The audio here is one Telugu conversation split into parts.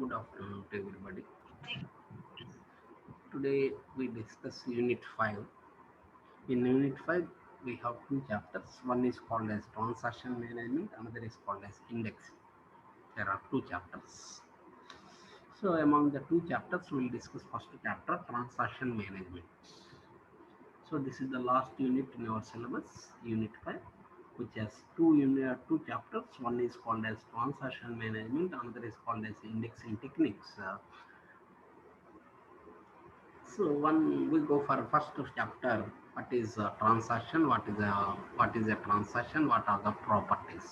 Good afternoon to everybody. Today we discuss Unit 5. In Unit 5, we have two chapters. One is called as Transaction Management, another is called as Indexing. There are two chapters. So among the two chapters, we will discuss first chapter, Transaction Management. So this is the last unit in our syllabus, Unit 5, which has two chapters. One is called as Transaction Management, another is called as Indexing Techniques. So we go for first chapter. What is a transaction? What is a transaction? What are the properties?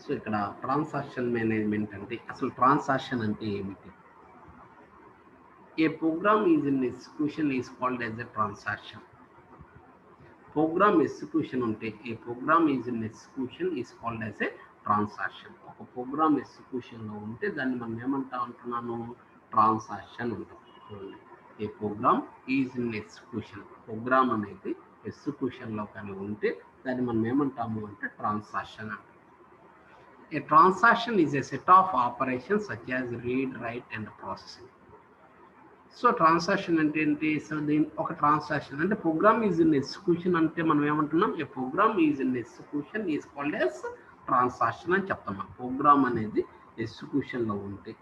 So ఇక్కడ ట్రాన్సాక్షన్ మేనేజ్మెంట్ అంటే అసలు ట్రాన్సాక్షన్ అంటే ఏమిటి? A program is in execution is called as a transaction. Program execution ఉంటే a program is in execution is called as a transaction. ఒక ప్రోగ్రామ్ ఎగ్జిక్యూషన్లో ఉంటే దాన్ని మనం ఏమంటా అంటున్నాను? ట్రాన్సాక్షన్ ఉంటుంది. చూడండి, a program is in execution, program అనేది ఎగ్జిక్యూషన్లో కానీ ఉంటే దాన్ని మనం ఏమంటాము అంటే ట్రాన్సాక్షన్ అంటాం. A transaction is a set of operations such as read, write and processing. So transaction అంటే ఏంటి? సో దీని ఒక ట్రాన్సాక్షన్ అంటే ప్రోగ్రామ్ ఈజ్ ఇన్ ఎగ్జిక్యూషన్ అంటే మనం ఏమంటున్నాం? A program is in execution is called as transaction అని చెప్తాం. మనం ప్రోగ్రామ్ అనేది ఎగ్జిక్యూషన్లో ఉంటే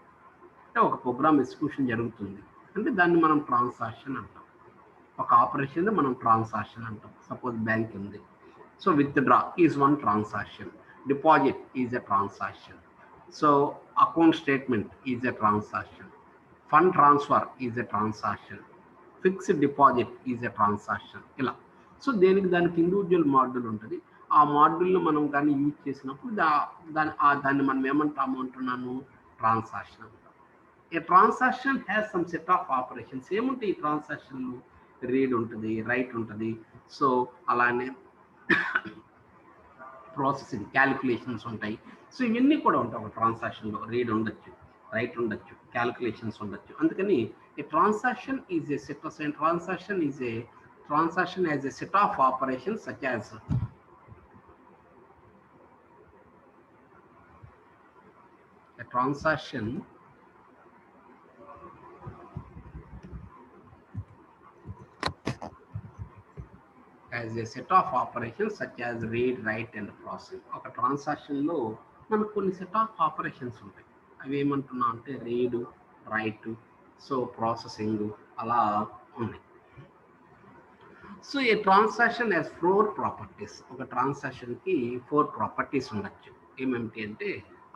అంటే ఒక ప్రోగ్రామ్ ఎగ్జిక్యూషన్ జరుగుతుంది అంటే దాన్ని మనం ట్రాన్సాక్షన్ అంటాం. ఒక ఆపరేషన్ మనం ట్రాన్సాక్షన్ అంటాం. సపోజ్ బ్యాంక్ ఉంది, so withdraw is one transaction, deposit is a transaction, so account statement is a transaction, fund transfer is a transaction, fixed deposit is a transaction. ఇలా సో దానికి ఇండివిజువల్ మాడ్యూల్ ఉంటుంది. ఆ మాడ్యూల్ని మనం కానీ యూజ్ చేసినప్పుడు దాన్ని మనం ఏమంటాము అంటున్నాను? ట్రాన్సాక్షన్ అంటాం. A transaction has some set of operations. ఏముంటాయి ఈ ట్రాన్సాక్షన్లు? రీడ్ ఉంటుంది, రైట్ ఉంటుంది, సో అలానే ప్రాసెసింగ్, క్యాలిక్యులేషన్స్ ఉంటాయి. సో ఇవన్నీ కూడా ఉంటాయి ఒక ట్రాన్సాక్షన్లో. రీడ్ ఉండొచ్చు, రైట్ ఉండొచ్చు, క్యాలిక్యులేషన్స్ ఉండొచ్చు. అందుకని a transaction is a set of transaction as a set of operations such as a transaction as a set of operations such as read, write and process. ఒక ట్రాన్సాక్షన్లో మనకు కొన్ని సెట్ ఆఫ్ ఆపరేషన్స్ ఉంటాయి. అవి ఏమంటున్నా అంటే రీడ్, రైట్, సో ప్రాసెసింగ్ అలా ఉన్నాయి. సో ఏ ట్రాన్సాక్షన్ యాజ్ 4 ప్రాపర్టీస్. ఒక ట్రాన్సాక్షన్కి 4 ప్రాపర్టీస్ ఉండొచ్చు. ఏమేమిటి అంటే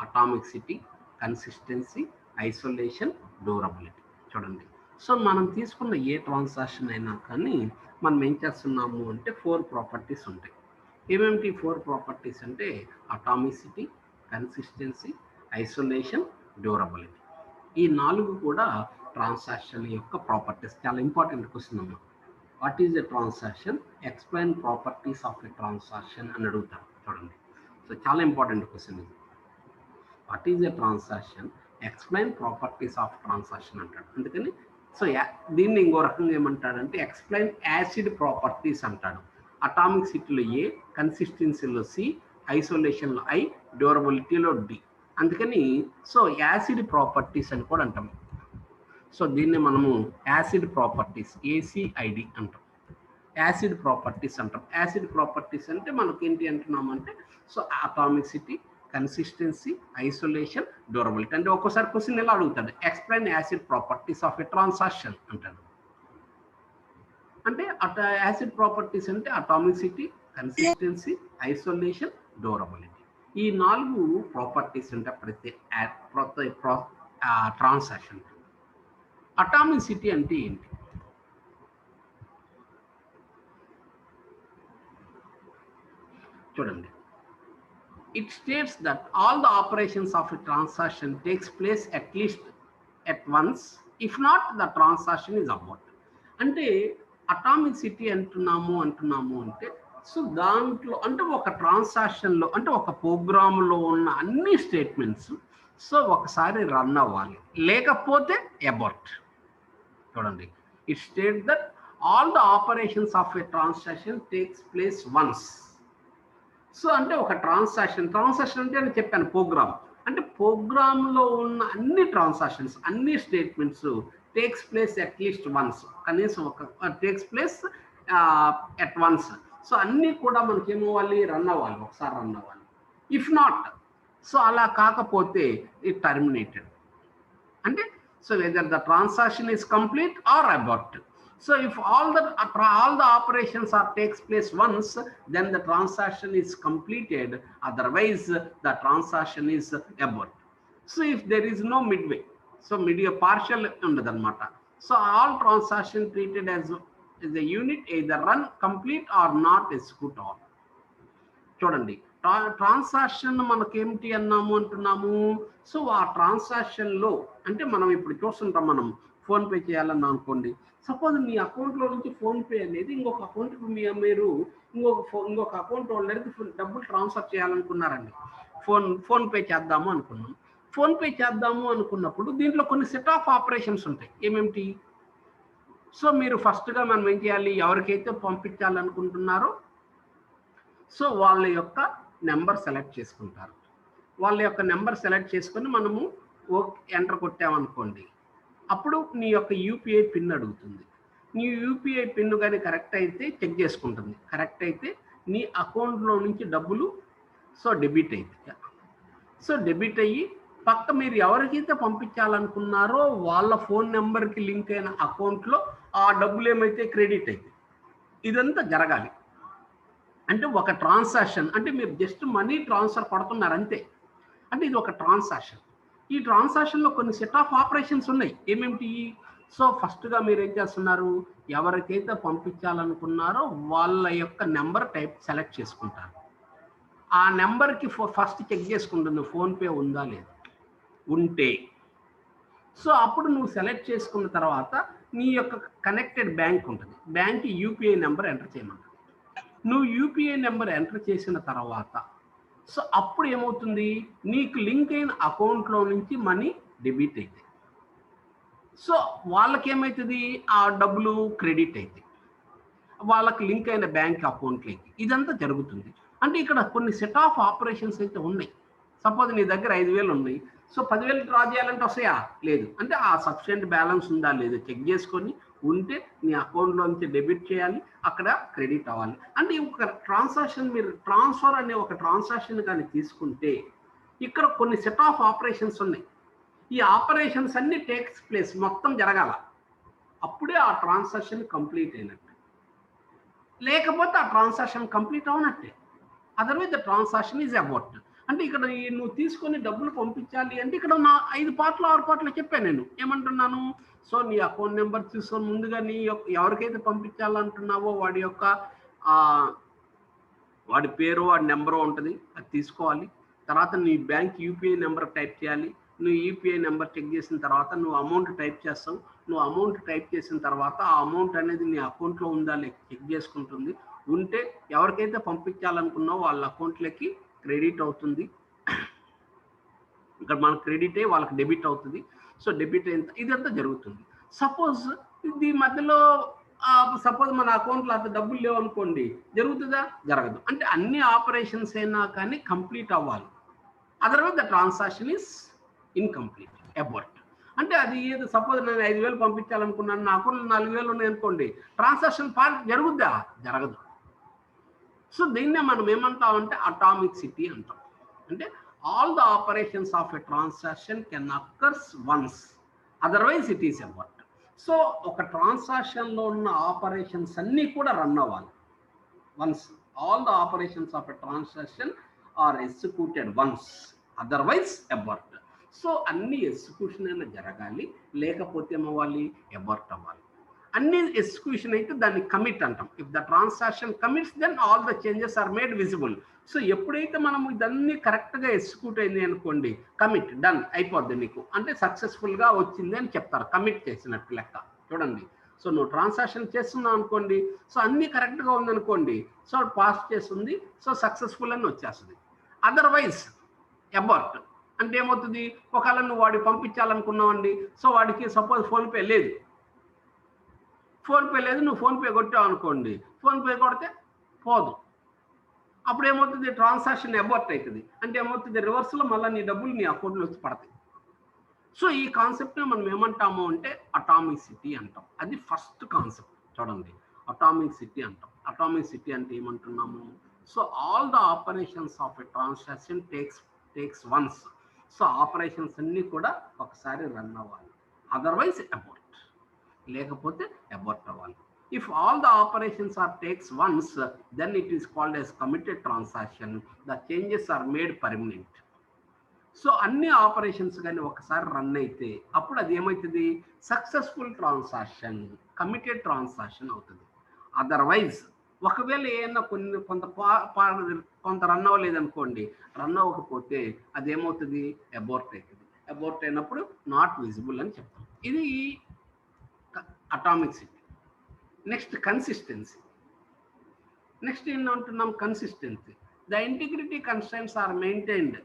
అటామిసిటీ, కన్సిస్టెన్సీ, ఐసోలేషన్, డ్యూరబిలిటీ. చూడండి, సో మనం తీసుకున్న ఏ ట్రాన్సాక్షన్ అయినా కానీ మనం ఏం చేస్తున్నాము అంటే 4 ప్రాపర్టీస్ ఉంటాయి. ఏమేమిటి 4 ప్రాపర్టీస్ అంటే అటామిసిటీ, కన్సిస్టెన్సీ, ఐసోలేషన్, డ్యూరబిలిటీ. ఈ 4 కూడా ట్రాన్సాక్షన్ యొక్క ప్రాపర్టీస్. చాలా ఇంపార్టెంట్ క్వశ్చన్ అమ్మా. What is a transaction? Explain properties of a transaction అని అడుగుతారు. చూడండి, సో చాలా ఇంపార్టెంట్ క్వశ్చన్ ఇది. What is a transaction? Explain properties of transaction అంటాడు. అందుకని సో దీన్ని ఇంకో రకంగా ఏమంటాడంటే ఎక్స్ప్లెయిన్ యాసిడ్ ప్రాపర్టీస్ అంటాడు. అటామిక్ సిటీలో ఏ, కన్సిస్టెన్సీలో సి, ఐసోలేషన్లో ఐ, డ్యూరబిలిటీలో డి. అందుకని సో యాసిడ్ ప్రాపర్టీస్ అని కూడా అంటాం. సో దీన్ని మనము యాసిడ్ ప్రాపర్టీస్, ఏసిఐడి అంటాం. యాసిడ్ ప్రాపర్టీస్ అంటాం. యాసిడ్ ప్రాపర్టీస్ అంటే మనకి ఏంటి అంటున్నామంటే so atomicity, consistency, isolation, durability. అంటే ఒక్కోసారి క్వశ్చన్ ఎలా అడుగుతాడు? Explain acid properties of a transaction అంటాడు. అంటే యాసిడ్ ప్రాపర్టీస్ అంటే అటామిసిటీ, కన్సిస్టెన్సీ, ఐసోలేషన్, డ్యూరబిలిటీ. ఈ 4 ప్రాపర్టీస్ ఉంటాయి ప్రతి ట్రాన్సాక్షన్. అటామిసిటీ అంటే ఏంటి? చూడండి, it states that all the operations of a transaction takes place at least at once, if not the transaction is aborted. అంటే అటామిసిటీ అంటున్నాము అంటే సో దాంట్లో అంటే ఒక ట్రాన్సాక్షన్లో అంటే ఒక ప్రోగ్రామ్లో ఉన్న అన్ని స్టేట్మెంట్స్ సో ఒకసారి రన్ అవ్వాలి, లేకపోతే అబార్ట్. చూడండి, it states that all the operations of a transaction takes place once. So అంటే ఒక ట్రాన్సాక్షన్ అంటే నేను చెప్పాను ప్రోగ్రామ్. అంటే ప్రోగ్రామ్లో ఉన్న అన్ని ట్రాన్సాక్షన్స్, అన్ని statements takes place at least once, కనీసం ఒక takes place at once. So అన్నీ కూడా మనకి ఏమవ్వాలి, రన్ అవ్వాలి, ఒకసారి రన్ అవ్వాలి. ఇఫ్ నాట్, సో అలా కాకపోతే ఇట్ టర్మినేటెడ్. అంటే so whether the transaction is complete are abort. So if all the operations are takes place once, then the transaction is completed, otherwise the transaction is abort. So if there is no midway, so midway partial undadannamata, so all transaction treated as a unit either run complete or not execute all. చూడండి, ట్రాన్సాక్షన్ మనకేమిటి అన్నాము అంటున్నాము. సో ఆ ట్రాన్సాక్షన్లో అంటే మనం ఇప్పుడు చూస్తుంటాం, మనం ఫోన్పే చేయాలన్నా అనుకోండి, సపోజ్ మీ అకౌంట్లో నుంచి ఫోన్పే అనేది ఇంకొక అకౌంట్కి మీరు ఇంకొక అకౌంట్ హోల్డర్కి డబ్బులు ట్రాన్స్ఫర్ చేయాలనుకున్నారండి. ఫోన్పే చేద్దాము అనుకున్నాం. ఫోన్పే చేద్దాము అనుకున్నప్పుడు దీంట్లో కొన్ని సెట్ ఆఫ్ ఆపరేషన్స్ ఉంటాయి. ఏమేమిటి? సో మీరు ఫస్ట్గా మనం ఏం చేయాలి, ఎవరికైతే పంపించాలనుకుంటున్నారో సో వాళ్ళ యొక్క నెంబర్ సెలెక్ట్ చేసుకుంటారు. వాళ్ళ యొక్క నెంబర్ సెలెక్ట్ చేసుకొని మనము ఎంటర్ కొట్టామనుకోండి, అప్పుడు నీ యొక్క యూపీఐ పిన్ అడుగుతుంది. నీ యూపీఐ పిన్ కానీ కరెక్ట్ అయితే చెక్ చేసుకుంటుంది. కరెక్ట్ అయితే నీ అకౌంట్లో నుంచి డబ్బులు సో డెబిట్ అవుతాయి. సో డెబిట్ అయ్యి పక్క మీరు ఎవరికైతే పంపించాలనుకున్నారో వాళ్ళ ఫోన్ నెంబర్కి లింక్ అయిన అకౌంట్లో ఆ డబ్బులు ఏమైతే క్రెడిట్ అవుతాయి. ఇదంతా జరగాలి. అంటే ఒక ట్రాన్సాక్షన్ అంటే మీరు జస్ట్ మనీ ట్రాన్స్ఫర్ పడుతున్నారు అంతే. అంటే ఇది ఒక ట్రాన్సాక్షన్. ఈ ట్రాన్సాక్షన్లో కొన్ని సెట్ ఆఫ్ ఆపరేషన్స్ ఉన్నాయి. ఏమేమిటి? సో ఫస్ట్గా మీరు ఏం చేస్తున్నారు, ఎవరికైతే పంపించాలనుకున్నారో వాళ్ళ యొక్క నెంబర్ సెలెక్ట్ చేసుకుంటారు. ఆ నెంబర్కి ఫస్ట్ చెక్ చేసుకుంటుంది ఫోన్పే ఉందా లేదా. ఉంటే సో అప్పుడు నువ్వు సెలెక్ట్ చేసుకున్న తర్వాత నీ యొక్క కనెక్టెడ్ బ్యాంక్ ఉంటుంది, బ్యాంక్కి యూపీఐ నెంబర్ ఎంటర్ చేయమంటారు. నువ్వు యూపీఐ నెంబర్ ఎంటర్ చేసిన తర్వాత సో అప్పుడు ఏమవుతుంది, నీకు లింక్ అయిన అకౌంట్లో నుంచి మనీ డెబిట్ అవుతాయి. సో వాళ్ళకి ఏమవుతుంది, ఆ డబ్బులు క్రెడిట్ అవుతాయి వాళ్ళకి లింక్ అయిన బ్యాంక్ అకౌంట్లోకి. ఇదంతా జరుగుతుంది. అంటే ఇక్కడ కొన్ని సెట్ ఆఫ్ ఆపరేషన్స్ అయితే ఉన్నాయి. సపోజ్ నీ దగ్గర 5,000 ఉన్నాయి. సో 10,000 డ్రా చేయాలంటే వస్తాయా? లేదు. అంటే ఆ సఫిషియెంట్ బ్యాలెన్స్ ఉందా లేదా చెక్ చేసుకొని ఉంటే నీ అకౌంట్లోంచి డెబిట్ చేయాలి, అక్కడ క్రెడిట్ అవ్వాలి. అంటే ఒక ట్రాన్సాక్షన్ మీరు ట్రాన్స్ఫర్ అనే ఒక ట్రాన్సాక్షన్ కానీ తీసుకుంటే ఇక్కడ కొన్ని సెట్ ఆఫ్ ఆపరేషన్స్ ఉన్నాయి. ఈ ఆపరేషన్స్ అన్ని టేక్స్ ప్లేస్ మొత్తం జరగాల, అప్పుడే ఆ ట్రాన్సాక్షన్ కంప్లీట్ అయినట్టు. లేకపోతే ఆ ట్రాన్సాక్షన్ కంప్లీట్ అవునట్టే. Otherwise the transaction is about. అంటే ఇక్కడ నువ్వు తీసుకొని డబ్బులు పంపించాలి అంటే ఇక్కడ నా 5 పార్ట్లు 6 పార్ట్లు చెప్పాను నేను. ఏమంటున్నాను, సో నీ అకౌంట్ నెంబర్ తీసుకొని ముందుగా నీ ఎవరికైతే పంపించాలంటున్నావో వాడి యొక్క వాడి పేరు వాడి నెంబరు ఉంటుంది, అది తీసుకోవాలి. తర్వాత నీ బ్యాంక్ యూపీఐ నెంబర్ టైప్ చేయాలి. నువ్వు యూపీఐ నెంబర్ చెక్ చేసిన తర్వాత నువ్వు అమౌంట్ టైప్ చేస్తావు. నువ్వు అమౌంట్ టైప్ చేసిన తర్వాత ఆ అమౌంట్ అనేది నీ అకౌంట్లో ఉందా లేక చెక్ చేసుకుంటుంది. ఉంటే ఎవరికైతే పంపించాలనుకున్నావో వాళ్ళ అకౌంట్లోకి క్రెడిట్ అవుతుంది. ఇక్కడ మనకు క్రెడిట్ అయ్యి వాళ్ళకి డెబిట్ అవుతుంది. సో డెబిట్ అయిన ఇదంతా జరుగుతుంది. సపోజ్ ఇది మధ్యలో సపోజ్ మన అకౌంట్లో అంత డబ్బులు లేవు అనుకోండి, జరుగుతుందా? జరగదు. అంటే అన్ని ఆపరేషన్స్ అయినా కానీ కంప్లీట్ అవ్వాలి. Otherwise the transaction is incomplete, abort. అంటే అది ఏదో సపోజ్ నేను 5,000 పంపించాలనుకున్నాను, నా అకౌంట్లో 4,000 ఉన్నాయి అనుకోండి, ట్రాన్సాక్షన్ జరుగుద్దా? జరగదు. సో దీన్నే మనం ఏమంటామంటే అటామిసిటీ అంటాం. అంటే all the operations of a transaction can occurs once, otherwise it is abort. So ఒక ట్రాన్సాక్షన్లో ఉన్న ఆపరేషన్స్ అన్నీ కూడా రన్ అవ్వాలి once. All the operations of a transaction are executed once, otherwise abort. So అన్ని ఎగ్జిక్యూషన్ అయినా జరగాలి, లేకపోతే ఏమవ్వాలి? అబార్ట్ అవ్వాలి. అన్ని ఎగ్జిక్యూషన్ అయితే దాన్ని కమిట్ అంటాం. If the transaction commits then all the changes are made visible. So ఎప్పుడైతే మనం ఇదన్నీ కరెక్ట్గా ఎగ్జిక్యూట్ అయింది అనుకోండి, కమిట్ డన్ అయిపోద్ది నీకు, అంటే సక్సెస్ఫుల్గా వచ్చింది అని చెప్తారు, కమిట్ చేసినట్టు లెక్క. చూడండి, సో నువ్వు ట్రాన్సాక్షన్ చేస్తున్నావు అనుకోండి, సో అన్నీ కరెక్ట్గా ఉందనుకోండి, సో పాస్ చేస్తుంది, సో సక్సెస్ఫుల్ అని వచ్చేస్తుంది. అదర్వైజ్ అబార్ట్ అంటే ఏమవుతుంది, ఒకవేళ నువ్వు వాడికి పంపించాలనుకున్నావండి, సో వాడికి సపోజ్ ఫోన్పే లేదు, నువ్వు ఫోన్పే కొట్టావు అనుకోండి, ఫోన్పే కొడితే పోదు. అప్పుడు ఏమవుతుంది, ట్రాన్సాక్షన్ అబార్ట్ అవుతుంది. అంటే ఏమవుతుంది, రివర్స్లో మళ్ళీ నీ డబ్బులు నీ అకౌంట్లో వచ్చి పడతాయి. సో ఈ కాన్సెప్ట్ని మనం ఏమంటాము అంటే అటామిసిటీ అంటాం. అది ఫస్ట్ కాన్సెప్ట్ చూడండి, అటామిసిటీ అంటాం. అటామిసిటీ అంటే ఏమంటున్నాము, so all the operations of a transaction takes once. So operations అన్నీ కూడా ఒకసారి రన్ అవ్వాలి, అదర్వైజ్ అబార్ట్, లేకపోతే అబార్ట్ అవ్వాలి. If all the operations are takes once, then it is called as committed transaction. The changes are made permanent. So అన్ని ఆపరేషన్స్ కానీ ఒకసారి రన్ అయితే అప్పుడు అది ఏమవుతుంది, సక్సెస్ఫుల్ ట్రాన్సాక్షన్, కమిటెడ్ ట్రాన్సాక్షన్ అవుతుంది. అదర్వైజ్ ఒకవేళ ఏమన్నా కొంత రన్ అవ్వలేదనుకోండి, రన్ అవ్వకపోతే అది ఏమవుతుంది, అబార్ట్ అవుతుంది. అబార్ట్ అయినప్పుడు నాట్ విజిబుల్ అని చెప్తాం. ఇది atomicity. Next consistency. Next ఏంటంటున్నాం, consistency. The integrity constraints are maintained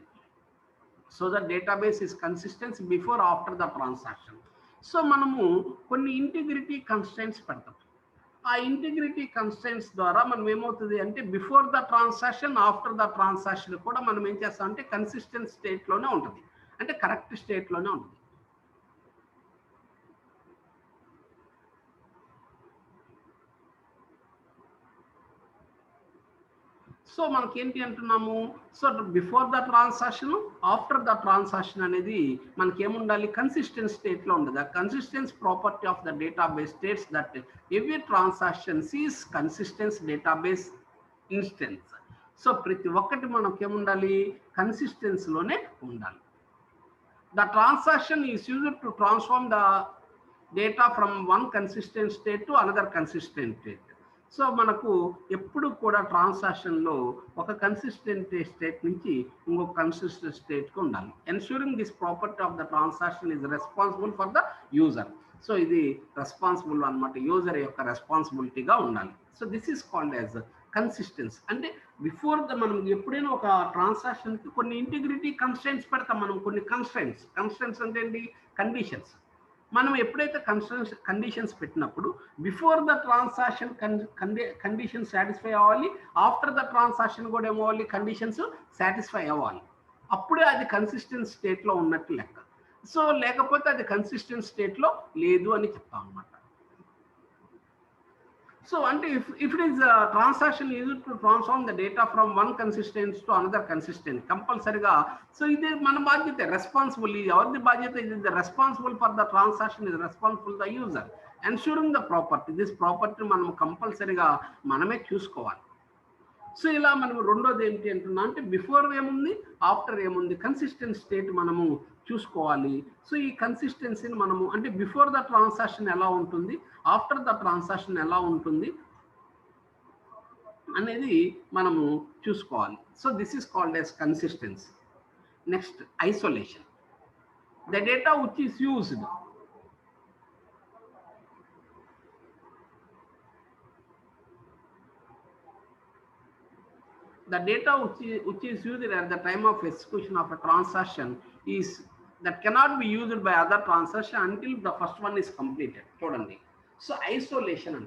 so the database is consistence before after the transaction. So మనము కొన్ని ఇంటిగ్రిటీ కన్స్ట్రైంట్స్ పెడతాం. ఆ ఇంటిగ్రిటీ కన్స్ట్రైంట్స్ ద్వారా మనం ఏమవుతుంది అంటే before the transaction, after the transaction కూడా మనం ఏం చేస్తాం అంటే కన్సిస్టెంట్ స్టేట్లోనే ఉంటుంది, అంటే కరెక్ట్ స్టేట్లోనే ఉంటుంది. సో మనకి ఏంటి అంటున్నాము, so before the transaction, after the transaction అనేది మనకి ఏముండాలి, కన్సిస్టెంట్ స్టేట్లో ఉండదు. ఆ consistence property of the database states that every transaction is consistence database instance. So ప్రతి ఒక్కటి మనకి ఏముండాలి, కన్సిస్టెన్స్లోనే ఉండాలి. The transaction is used to transform the data from one consistent state to another consistent state. So మనకు ఎప్పుడు కూడా ట్రాన్సాక్షన్లో ఒక కన్సిస్టెంట్ స్టేట్ నుంచి ఇంకొక కన్సిస్టెంట్ స్టేట్కి ఉండాలి. Ensuring this property of the transaction is responsible for the user. So ఇది రెస్పాన్సిబుల్ అనమాట, యూజర్ యొక్క రెస్పాన్సిబిలిటీగా ఉండాలి. So this is called as consistence. అంటే బిఫోర్ ద మనం ఎప్పుడైనా ఒక ట్రాన్సాక్షన్కి కొన్ని ఇంటిగ్రిటీ కన్స్ట్రైంట్స్ పెడతాం. మనం కొన్ని కన్స్ట్రైంట్స్ అంటే ఏంటి, కండిషన్స్. మనం ఎప్పుడైతే కండిషన్స్ పెట్టినప్పుడు before the transaction condition satisfy అవ్వాలి, ఆఫ్టర్ ద ట్రాన్సాక్షన్ కూడా ఏమవ్వాలి, కండిషన్స్ సాటిస్ఫై అవ్వాలి. అప్పుడే అది కన్సిస్టెంట్ స్టేట్లో ఉన్నట్టు లెక్క. సో లేకపోతే అది కన్సిస్టెంట్ స్టేట్లో లేదు అని చెప్తాం అన్నమాట. సో అంటే if it is a transaction used to transform the data from one consistent to another consistent, కంపల్సరిగా సో ఇది మన బాధ్యత, రెస్పాన్సిబుల్. ఎవరిది బాధ్యత, ఇది the responsible for the transaction is responsible the user. Ensuring the property, this property మనం కంపల్సరిగా మనమే చూసుకోవాలి. సో ఇలా మనం రెండోది ఏంటి అంటున్నా అంటే బిఫోర్ ఏముంది, ఆఫ్టర్ ఏముంది, కన్సిస్టెంట్ స్టేట్ మనము చూసుకోవాలి. సో ఈ కన్సిస్టెన్సీని మనము అంటే బిఫోర్ ద ట్రాన్సాక్షన్ ఎలా ఉంటుంది, ఆఫ్టర్ ద ట్రాన్సాక్షన్ ఎలా ఉంటుంది అనేది మనము చూసుకోవాలి. So this is called as consistency. Next isolation. The data which is used the data which is used at the time of execution of a transaction is that cannot be used by other transaction until the first one is completed. చూడండి, సో ఐసోలేషన్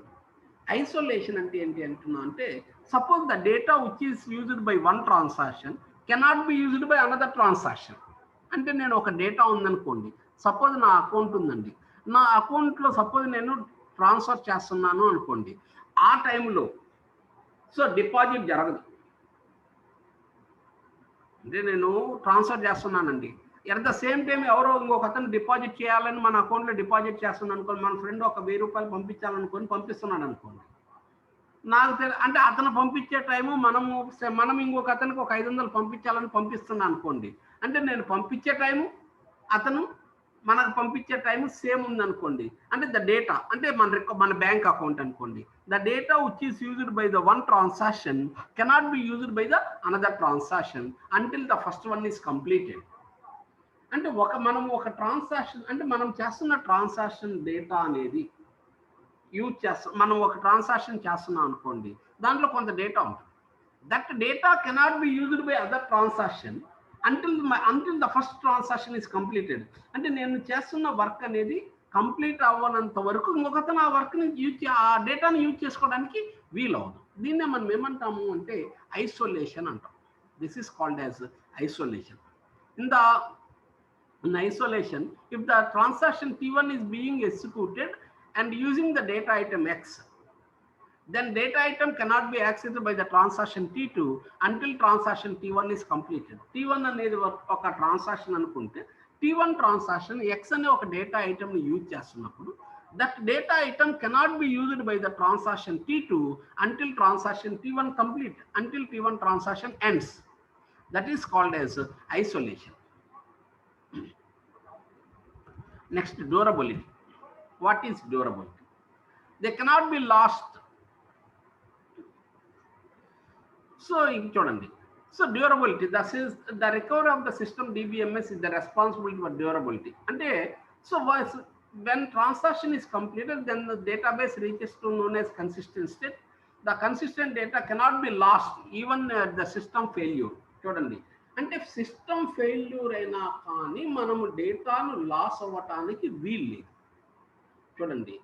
అంటే ఏంటి అంటున్నా అంటే suppose the data which is used by one transaction cannot be used by another transaction. అంటే నేను ఒక డేటా ఉందనుకోండి, సపోజ్ నా అకౌంట్ ఉందండి, నా అకౌంట్లో సపోజ్ నేను ట్రాన్స్ఫర్ చేస్తున్నాను అనుకోండి, ఆ టైంలో సో డిపాజిట్ జరగదు. అంటే నేను ట్రాన్స్ఫర్ చేస్తున్నానండి, ఎట్ ద సేమ్ టైం ఎవరో ఇంకొక అతను డిపాజిట్ చేయాలని మన అకౌంట్లో డిపాజిట్ చేస్తున్నాను అనుకోండి, మన ఫ్రెండ్ ఒక 1000 రూపాయలు పంపించాలనుకొని పంపిస్తున్నాడు అనుకోండి, నాకు అంటే అతను పంపించే టైము మనం ఇంకొక అతనికి ఒక 500 పంపించాలని పంపిస్తున్నాను అనుకోండి, అంటే నేను పంపించే టైము అతను మనకు పంపించే టైము సేమ్ ఉందనుకోండి, అంటే ద డేటా అంటే మన బ్యాంక్ అకౌంట్ అనుకోండి, the data which is used by the one transaction cannot be used by the another transaction until the first one is completed. అంటే మనం ఒక ట్రాన్సాక్షన్ అంటే మనం చేస్తున్న ట్రాన్సాక్షన్ డేటా అనేది యూజ్ చేస్తాం. మనం ఒక ట్రాన్సాక్షన్ చేస్తున్నాం అనుకోండి, దాంట్లో కొంత డేటా ఉంటుంది. That data cannot be used by other transaction until the first transaction is completed. అంటే నేను చేస్తున్న వర్క్ అనేది కంప్లీట్ అవ్వనంత వరకు ఇంకొకతను ఆ వర్క్ని ఆ డేటాని యూజ్ చేసుకోవడానికి వీలవదు. దీన్నే మనం ఏమంటాము అంటే ఐసోలేషన్ అంటాం. This is called as isolation. In isolation, if the transaction T1 is being executed and using the data item X, then data item cannot be accessed by the transaction T2 until transaction T1 is completed. T1 అనేది ఒక ట్రాన్సాక్షన్ అనుకుంటే T1 ట్రాన్సాక్షన్ X అనే ఒక డేటా ఐటమ్ ని యూజ్ చేస్తున్నప్పుడు that data item cannot be used by the transaction T2 until transaction T1 complete, until T1 transaction ends. That is called as isolation. Next, durability. What is durability? They cannot be lost. So చూడండి, so durability, that is the recovery of the system DBMS is the responsibility for durability. అంటే so when transaction is completed, then the database reaches to known as consistent state. The consistent data cannot be lost even the system failure. చూడండి, అంటే సిస్టమ్ ఫెయిల్యూర్ అయినా కానీ మనము డేటాను లాస్ అవ్వటానికి వీలు లేదు. చూడండి,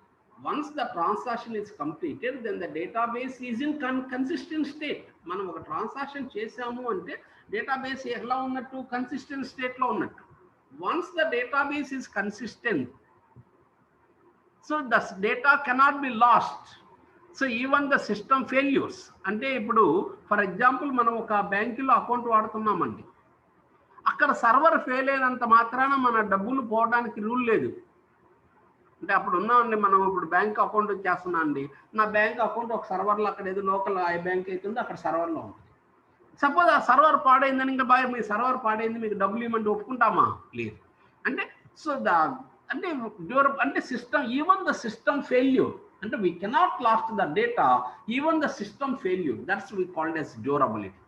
once the transaction is completed then the database is in consistent state. మనం ఒక ట్రాన్సాక్షన్ చేసాము అంటే డేటాబేస్ ఎలా ఉన్నట్టు, కన్సిస్టెంట్ స్టేట్లో ఉన్నట్టు. Once the database is consistent, so the data cannot be last. So even the system failures, అంటే ఇప్పుడు ఫర్ ఎగ్జాంపుల్ మనం ఒక బ్యాంకులో అకౌంట్ వాడుతున్నామండి, అక్కడ సర్వర్ ఫెయిల్ అయినంత మాత్రాన మన డబ్బులు పోవడానికి రూల్ లేదు. అంటే అప్పుడు ఉన్నామండి, మనం ఇప్పుడు బ్యాంక్ అకౌంట్ చేస్తున్నా అండి, నా బ్యాంక్ అకౌంట్ ఒక సర్వర్లో అక్కడ ఏదో లోకల్ ఐ బ్యాంక్ అవుతుందో అక్కడ సర్వర్లో ఉంటుంది. సపోజ్ ఆ సర్వర్ పాడైందని ఇంకా బాయ్ మీ సర్వర్ పాడైంది మీకు డబ్బులు ఇవ్వమంటే ఒప్పుకుంటామా? లేదు. అంటే సో అంటే system, even the system failure, అంటే we cannot lost the data even the system failure, that's we called as durability.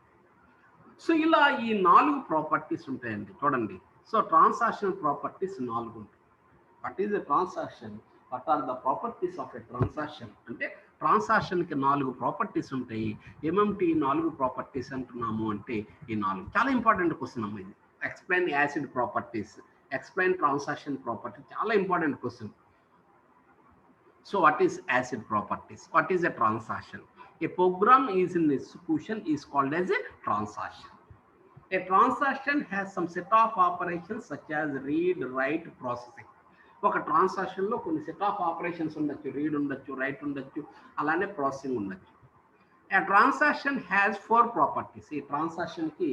So ఇలా ఈ 4 ప్రాపర్టీస్ ఉంటాయండి. చూడండి, సో ట్రాన్సాక్షన్ ప్రాపర్టీస్ 4 ఉంటాయి. What is a transaction, what are the properties of a transaction అంటే ట్రాన్సాక్షన్కి 4 ప్రాపర్టీస్ ఉంటాయి. ఏమేమిటి 4 ప్రాపర్టీస్ అంటున్నాము అంటే ఈ 4 చాలా ఇంపార్టెంట్ క్వశ్చన్ అమ్మ ఇది. Explain acid properties, explain transaction property, చాలా important question. So what is acid properties? What is a transaction? A program is in execution is called as a transaction. A transaction has some set of operations such as read, write, processing. ఒక ట్రాన్సాక్షన్ లో కొన్ని సెట్ ఆఫ్ ఆపరేషన్స్ ఉండొచ్చు, రీడ్ ఉండొచ్చు, రైట్ ఉండొచ్చు, అలానే ప్రాసెసింగ్ ఉండొచ్చు. A transaction has 4 properties. ఈ ట్రాన్సాక్షన్ కి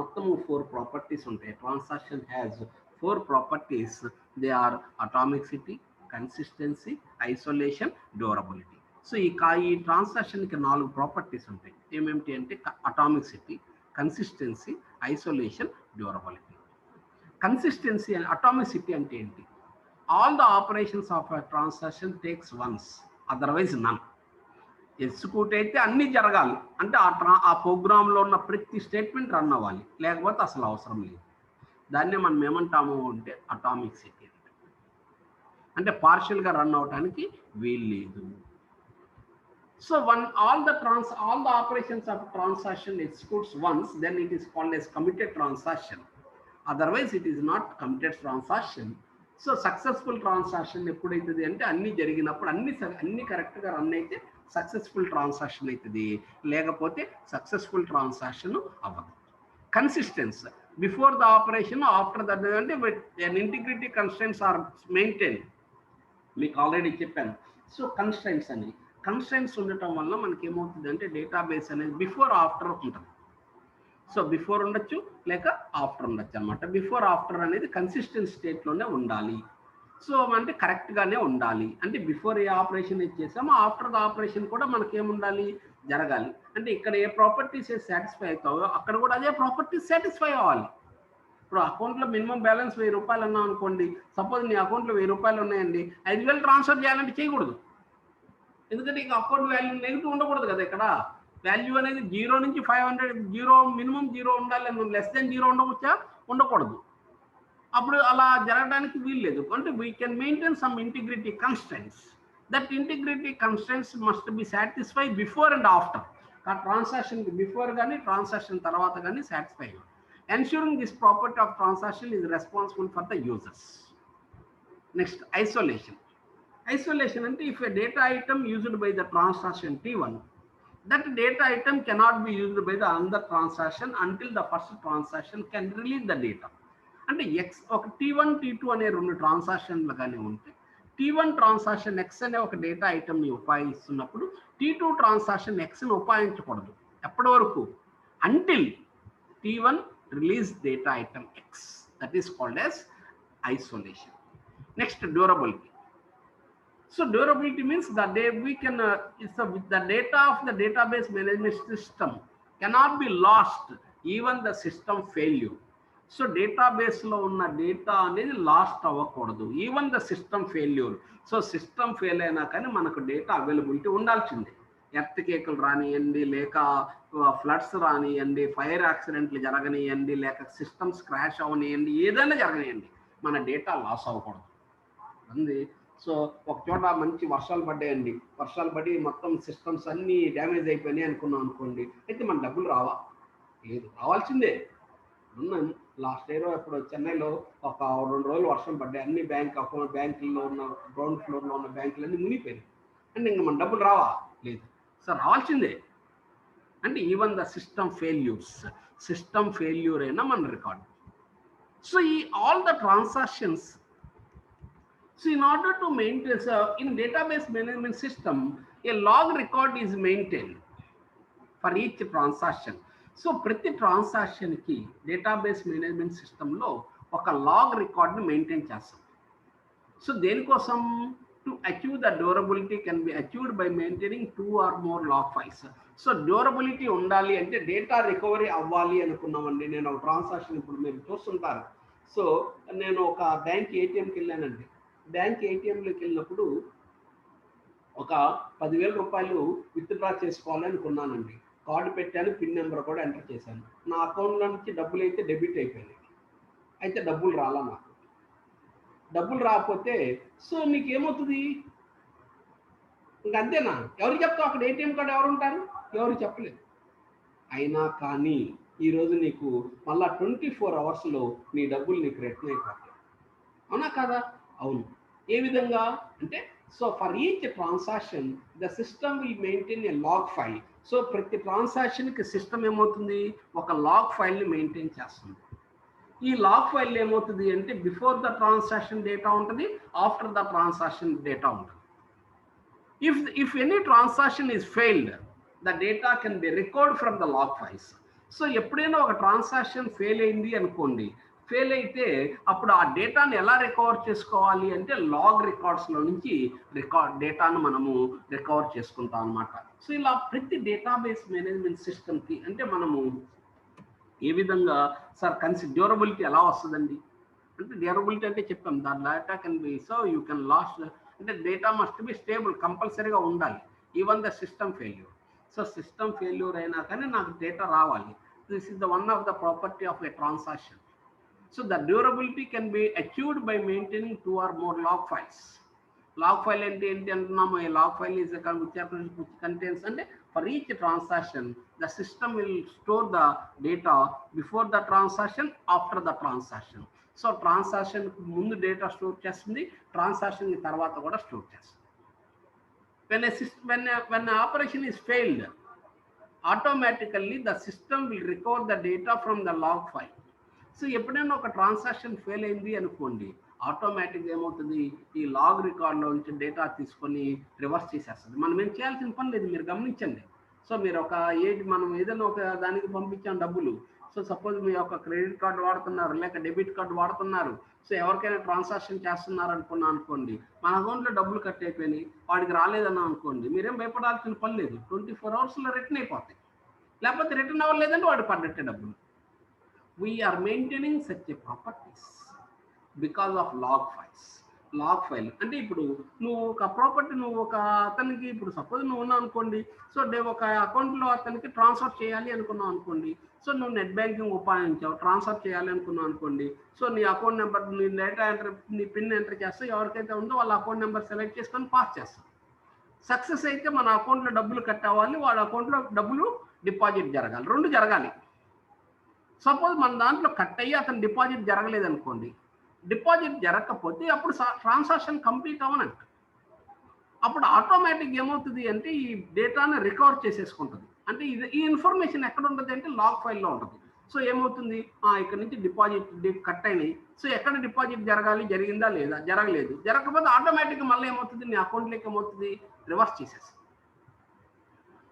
మొత్తం 4 ప్రాపర్టీస్ ఉంటాయి. Transaction has 4 properties. They are atomicity, consistency, isolation, durability. So ఈ ట్రాన్సాక్షన్కి 4 ప్రాపర్టీస్ ఉంటాయి. ఏమేమిటి అంటే atomicity, consistency, isolation, durability. Consistency, atomicity అంటే ఏంటి? All the operations of a transaction takes once, otherwise none. Execute అయితే అన్నీ జరగాలి, అంటే ఆ ప్రోగ్రాంలో ఉన్న ప్రతి స్టేట్మెంట్ రన్ అవ్వాలి, లేకపోతే అసలు అవసరం లేదు. దాన్నే మనం ఏమంటాము అంటే అటామిసిటీ, అంటే పార్షియల్గా రన్ అవడానికి వీలు లేదు. So all the operations of transaction executes once, then it is called as committed transaction. Otherwise it is not committed transaction. So successful transaction ఎప్పుడైతుంది అంటే అన్ని జరిగినప్పుడు, అన్ని కరెక్ట్గా రన్ అయితే సక్సెస్ఫుల్ ట్రాన్సాక్షన్ అవుతుంది, లేకపోతే సక్సెస్ఫుల్ ట్రాన్సాక్షన్ అవ్వదు. Consistence, before the operation, after that, అంటే ఇంటిగ్రిటీ కన్స్ట్రెంట్స్ ఆర్ మెయింటైన్. మీకు ఆల్రెడీ చెప్పాను. సో కన్స్ట్రెంట్స్ ఉండటం వల్ల మనకి ఏమవుతుంది అంటే డేటాబేస్ అనేది బిఫోర్ ఆఫ్టర్ ఉంటుంది. సో బిఫోర్ ఉండొచ్చు లేక ఆఫ్టర్ ఉండొచ్చు అనమాట. బిఫోర్ ఆఫ్టర్ అనేది కన్సిస్టెంట్ స్టేట్లోనే ఉండాలి. సో అంటే కరెక్ట్గానే ఉండాలి. అంటే బిఫోర్ ఏ ఆపరేషన్ చేసామో ఆఫ్టర్ ద ఆపరేషన్ కూడా మనకేముండాలి, జరగాలి. అంటే ఇక్కడ ఏ ప్రాపర్టీస్ సాటిస్ఫై అవుతావో అక్కడ కూడా అదే ప్రాపర్టీస్ సాటిస్ఫై అవ్వాలి. ఇప్పుడు అకౌంట్లో మినిమం బ్యాలెన్స్ 1000 రూపాయలు అన్నాం అనుకోండి, సపోజ్ నీ అకౌంట్లో 1000 రూపాయలు ఉన్నాయండి, 5000 ట్రాన్స్ఫర్ చేయాలంటే చేయకూడదు. ఎందుకంటే ఇక అకౌంట్ వాల్యూ నెగిటివ్ ఉండకూడదు కదా. ఇక్కడ వాల్యూ అనేది 0 నుంచి 500, 0 మినిమం 0 ఉండాలి, లెస్ దెన్ 0 ఉండకూడదు. అప్పుడు అలా జరగడానికి వీలు లేదు. అంటే we can maintain some integrity constants. That integrity constants must be satisfy before and after. ఆ ట్రాన్సాక్షన్ బిఫోర్ కానీ ట్రాన్సాక్షన్ తర్వాత కానీ satisfy. Ensuring this property of transaction is responsible for the users. Next, isolation. Isolation, if a data item used by the transaction T1 That data item cannot be used by the another transaction until the first transaction can release the data. అంటే ఎక్స్ ఒక T1 T2 అనే రెండు ట్రాన్సాక్షన్లు కానీ ఉంటే T1 ట్రాన్సాక్షన్ ఎక్స్ అనే ఒక డేటా ఐటమ్ని ఉపయోగిస్తున్నప్పుడు T2 ట్రాన్సాక్షన్ ఎక్స్ని ఉపయోగించకూడదు. ఎప్పటి వరకు? Until T1 release data item X. That is called as isolation. Next durability. So durability means that the data of the database management system cannot be lost even the system failure. So database lo unna data anedi lost avvakodu even the system failure. So system fail aina kani manaku data availability undalchinde. ఎర్త్కేకులు రానియండి, లేక ఫ్లడ్స్ రానియండి, ఫైర్ యాక్సిడెంట్లు జరగనియండి, లేక సిస్టమ్స్ క్రాష్ అవనియండి, ఏదైనా జరగనియండి, మన డేటా లాస్ అవ్వకూడదు అంది. సో ఒక చోట మంచి వర్షాలు పడ్డాయండి, వర్షాలు పడి మొత్తం సిస్టమ్స్ అన్నీ డ్యామేజ్ అయిపోయినాయి అనుకున్నాం అనుకోండి, అయితే మన డబ్బులు రావా? లేదు, రావాల్సిందే. లాస్ట్ ఇయర్ ఇప్పుడు చెన్నైలో ఒక 2 రోజులు వర్షం పడ్డాయి, అన్ని బ్యాంకుల్లో ఉన్న గ్రౌండ్ ఫ్లోర్లో ఉన్న బ్యాంకులన్నీ మునిగిపోయినాయి. అంటే ఇంకా మన డబ్బులు రావా? లేదు. సో రావాల్సిందే. అంటే ఈవెన్ ద సిస్టమ్ ఫెయిల్యూర్ అయినా మన రికార్డు. సో ఈ all the transactions. So in order to maintain, in database management system, a log record is maintained for each transaction. So ప్రతి ట్రాన్సాక్షన్ కి డేటాబేస్ మేనేజ్మెంట్ సిస్టంలో ఒక లాగ్ రికార్డ్ని మెయింటైన్ చేస్తాం. సో దేనికోసం? To achieve the durability can be achieved by maintaining 2 or more log files. So durability ఉండాలి అంటే డేటా రికవరీ అవ్వాలి అనుకున్నామండి. నేను ఒక ట్రాన్సాక్షన్ ఇప్పుడు మీరు చూస్తుంటారు. సో నేను ఒక బ్యాంక్ ఏటీఎంకి వెళ్ళానండి. బ్యాంక్ ఏటీఎంలోకి వెళ్ళినప్పుడు ఒక 10,000 రూపాయలు విత్డ్రా చేసుకోవాలి అనుకున్నానండి. కార్డు పెట్టాను, పిన్ నెంబర్ కూడా ఎంటర్ చేశాను. నా అకౌంట్లో నుంచి డబ్బులు అయితే డెబిట్ అయిపోయినాయి. అయితే డబ్బులు రాలా. నాకు డబ్బులు రాకపోతే సో మీకు ఏమవుతుంది? ఇంకంతేనా? ఎవరు చెప్తావు? అక్కడ ఏటీఎం కార్డు ఎవరు ఉంటారు? ఎవరు చెప్పలేదు. అయినా కానీ ఈరోజు నీకు మళ్ళా 24 అవర్స్లో నీ డబ్బులు నీకు రిటర్న్ అయిపోతాయి. అవునా కాదా? అవును. ఏ విధంగా అంటే, so for each transaction the system will maintain a log file. So ప్రతి ట్రాన్సాక్షన్కి సిస్టమ్ ఏమవుతుంది? ఒక లాగ్ ఫైల్ని మెయింటైన్ చేస్తుంది. ఈ లాగ్ ఫైల్ ఏమవుతుంది అంటే బిఫోర్ ద ట్రాన్సాక్షన్ డేటా ఉంటుంది, ఆఫ్టర్ ద ట్రాన్సాక్షన్ డేటా ఉంటుంది. If any transaction is failed, the data can be recorded from the log files. So ఎప్పుడైనా ఒక ట్రాన్సాక్షన్ ఫెయిల్ అయింది అనుకోండి, ఫెయిల్ అయితే అప్పుడు ఆ డేటాను ఎలా రికవర్ చేసుకోవాలి అంటే లాగ్ రికార్డ్స్లో నుంచి డేటాను మనము రికవర్ చేసుకుంటాం అన్నమాట. సో ఇలా ప్రతి డేటాబేస్ మేనేజ్మెంట్ సిస్టమ్కి అంటే మనము ఏ విధంగా డ్యూరబిలిటీ ఎలా వస్తుందండి అంటే, డ్యూరబిలిటీ అంటే చెప్పాం the data can be so you can last అంటే డేటా మస్ట్ బి స్టేబుల్, కంపల్సరీగా ఉండాలి even the system failure. So system failure అయినా కానీ నాకు డేటా రావాలి. This is the one of the property of a transaction. So the durability can be achieved by maintaining 2 or more log files. Log file enti antunnamo, a log file is which contains, and for each transaction the system will store the data before the transaction, after the transaction. So transaction mundu data store chestundi, transaction ki tarvata kuda store chestundi. When an operation is failed, automatically the system will recover the data from the log file. So ఎప్పుడైనా ఒక ట్రాన్సాక్షన్ ఫెయిల్ అయింది అనుకోండి, ఆటోమేటిక్గా ఏమవుతుంది? ఈ లాగ్ రికార్డ్లో నుంచి డేటా తీసుకొని రివర్స్ చేసేస్తుంది. మనం ఏం చేయాల్సిన పని లేదు, మీరు గమనించండి. సో మీరు మనం ఏదైనా ఒక దానికి పంపించాం డబ్బులు. సో సపోజ్ మీ యొక్క క్రెడిట్ కార్డు వాడుతున్నారు, లేక డెబిట్ కార్డు వాడుతున్నారు. సో ఎవరికైనా ట్రాన్సాక్షన్ చేస్తున్నారు అనుకోండి, మన అకౌంట్లో డబ్బులు కట్ అయిపోయినాయి, వాడికి రాలేదన్నా అనుకోండి, మీరేం భయపడాల్సిన పని లేదు. 24 అవర్స్లో రిటర్న్ అయిపోతాయి. లేకపోతే రిటర్న్ అవ్వలేదంటే వాడు పడ్డట్టే డబ్బులు. We are maintaining such a properties because of log files. Log file అంటే ఇప్పుడు నువ్వు ఒక ప్రాపర్టీ నువ్వు ఒక అతనికి ఇప్పుడు సపోజ్ నువ్వు ఉన్నావు అనుకోండి, సో ఒక అకౌంట్లో అతనికి ట్రాన్స్ఫర్ చేయాలి అనుకున్నావు అనుకోండి. సో నువ్వు నెట్ బ్యాంకింగ్ ఉపయోగించావు, ట్రాన్స్ఫర్ చేయాలి అనుకున్నావు అనుకోండి. సో నీ అకౌంట్ నెంబర్, నీ డేటా ఎంటర్, నీ పిన్ ఎంటర్ చేస్తే ఎవరికైతే ఉందో వాళ్ళ అకౌంట్ నెంబర్ సెలెక్ట్ చేసుకొని పాస్ చేస్తాం. సక్సెస్ అయితే మన అకౌంట్లో డబ్బులు కట్ అవ్వాలి, వాళ్ళ అకౌంట్లో డబ్బులు డిపాజిట్ జరగాలి, 2 జరగాలి. సపోజ్ మన దాంట్లో కట్ అయ్యి అతను డిపాజిట్ జరగలేదు అనుకోండి, డిపాజిట్ జరగకపోతే అప్పుడు ట్రాన్సాక్షన్ కంప్లీట్ అవ్వనంట. అప్పుడు ఆటోమేటిక్ ఏమవుతుంది అంటే ఈ డేటాను రికవర్ చేసేసుకుంటుంది. అంటే ఈ ఇన్ఫర్మేషన్ ఎక్కడ ఉంటుంది అంటే లాగ్ ఫైల్‌లో ఉంటుంది. సో ఏమవుతుంది, ఇక్కడ నుంచి డిపాజిట్ కట్ అయినాయి. సో ఎక్కడ డిపాజిట్ జరగాలి, జరిగిందా లేదా? జరగలేదు. జరగకపోతే ఆటోమేటిక్‌గా మళ్ళీ ఏమవుతుంది, నీ అకౌంట్‌లోకి ఏమవుతుంది, రివర్స్ చేసేస్తుంది.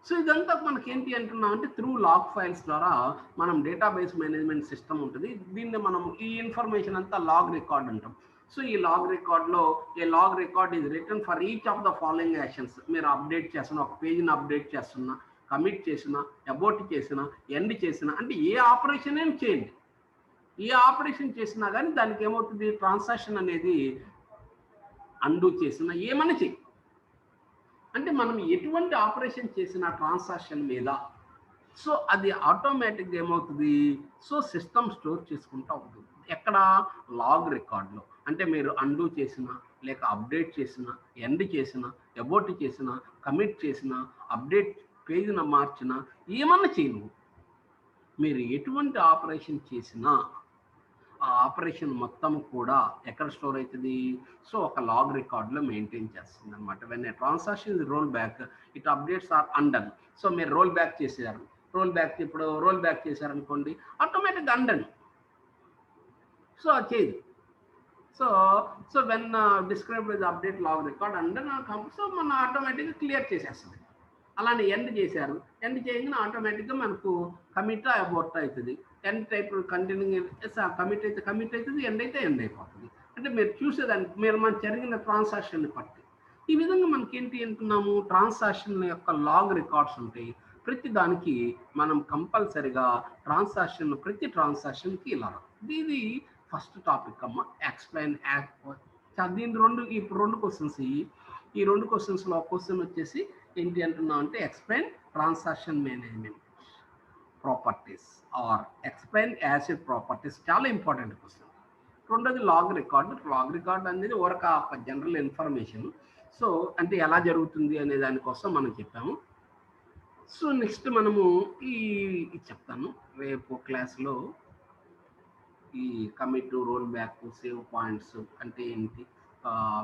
సో ఇదంతా మనకేంటి అంటున్నాం అంటే త్రూ లాగ్ ఫైల్స్ ద్వారా మనం డేటాబేస్ మేనేజ్మెంట్ సిస్టమ్ ఉంటుంది. దీన్ని మనం ఈ ఇన్ఫర్మేషన్ అంతా లాగ్ రికార్డ్ అంటాం. సో ఈ లాగ్ రికార్డ్‌లో a log record is written for each of the following actions. మీరు అప్డేట్ చేస్తున్న, ఒక పేజ్‌ని అప్డేట్ చేస్తున్నా, కమిట్ చేసినా, అబోర్ట్ చేసినా, ఎండ్ చేసినా, అంటే ఏ ఆపరేషన్ ఏం చేయండి. ఏ ఆపరేషన్ చేసినా కానీ దానికి ఏమవుతుంది, ట్రాన్సాక్షన్ అనేది అండూ చేసినా ఏమని చెయ్యి. అంటే మనం ఎటువంటి ఆపరేషన్ చేసిన ట్రాన్సాక్షన్ మీద సో అది ఆటోమేటిక్గా ఏమవుతుంది, సో సిస్టమ్ స్టోర్ చేసుకుంటూ ఉంటుంది. ఎక్కడ, లాగ్ రికార్డ్లో. అంటే మీరు అండూ చేసినా, లేక అప్డేట్ చేసినా, ఎండ్ చేసినా, అబోర్ట్ చేసినా, కమిట్ చేసినా, అప్డేట్ పేజ్ని మార్చినా, ఏమన్నా చేయను, మీరు ఎటువంటి ఆపరేషన్ చేసినా ఆ ఆపరేషన్ మొత్తం కూడా ఎక్కడ స్టోర్ అవుతుంది, సో ఒక లాగ్ రికార్డ్లో మెయింటైన్ చేస్తుంది అనమాట. When a transaction is roll back, it updates are undone. So మీరు రోల్ బ్యాక్ చేశారు, ఇప్పుడు రోల్ బ్యాక్ చేశారనుకోండి, ఆటోమేటిక్గా అండన్. సో అది చేయదు. So so when describe with update log record undone, so మన ఆటోమేటిక్గా క్లియర్ చేసేస్తుంది. అలానే ఎండ్ చేశారు, ఎండ్ చేయగానే ఆటోమేటిక్గా మనకు కమిట్ అబోర్ట్ అవుతుంది. ఎండ్ టైప్ కంటిన్యూ కమిట్ అయితే కమిట్ అవుతుంది, ఎండ్ అయితే ఎండ్ అయిపోతుంది. అంటే మీరు చూసేదాన్ని, మీరు మన జరిగిన ట్రాన్సాక్షన్ని బట్టి ఈ విధంగా మనకి ఏంటి అంటున్నాము, ట్రాన్సాక్షన్ యొక్క లాగ్ రికార్డ్స్ ఉంటాయి. ప్రతి దానికి మనం కంపల్సరిగా ప్రతి ట్రాన్సాక్షన్కి ఇలా ఇది ఫస్ట్ టాపిక్ అమ్మ. ఎక్స్ప్లెయిన్ దీని ఇప్పుడు రెండు క్వశ్చన్స్. ఈ రెండు క్వశ్చన్స్లో క్వశ్చన్ వచ్చేసి ఏంటి అంటున్నాం అంటే explain transaction management properties or explain acid properties, చాలా ఇంపార్టెంట్ క్వశ్చన్. రెండోది లాగ్ రికార్డ్ అనేది ఒక జనరల్ ఇన్ఫర్మేషన్. సో అంటే ఎలా జరుగుతుంది అనే దానికోసం మనం చెప్పాము. సో నెక్స్ట్ మనము చెప్తాను రేపు క్లాస్లో ఈ commit, roll back, save points అంటే ఏంటి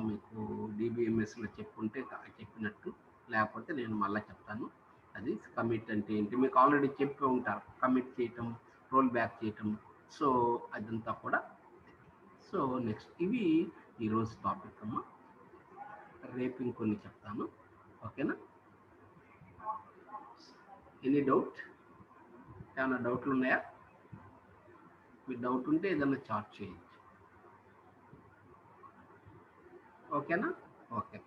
మీకు డిబిఎంఎస్లో చెప్పినట్టు, లేకపోతే నేను మళ్ళీ చెప్తాను. అది కమిట్ అంటే ఏంటి మీకు ఆల్రెడీ చెప్పి ఉంటారు, కమిట్ చేయటం, రోల్ బ్యాక్ చేయటం. సో అదంతా కూడా. సో నెక్స్ట్ ఇవి ఈరోజు టాపిక్ అమ్మ. రేపు ఇంకొన్ని చెప్తాను, ఓకేనా? Any doubt? ఏమైనా డౌట్లు ఉన్నాయా? మీ డౌట్ ఉంటే ఏదైనా చాట్ చేయండి, ఓకేనా? ఓకే.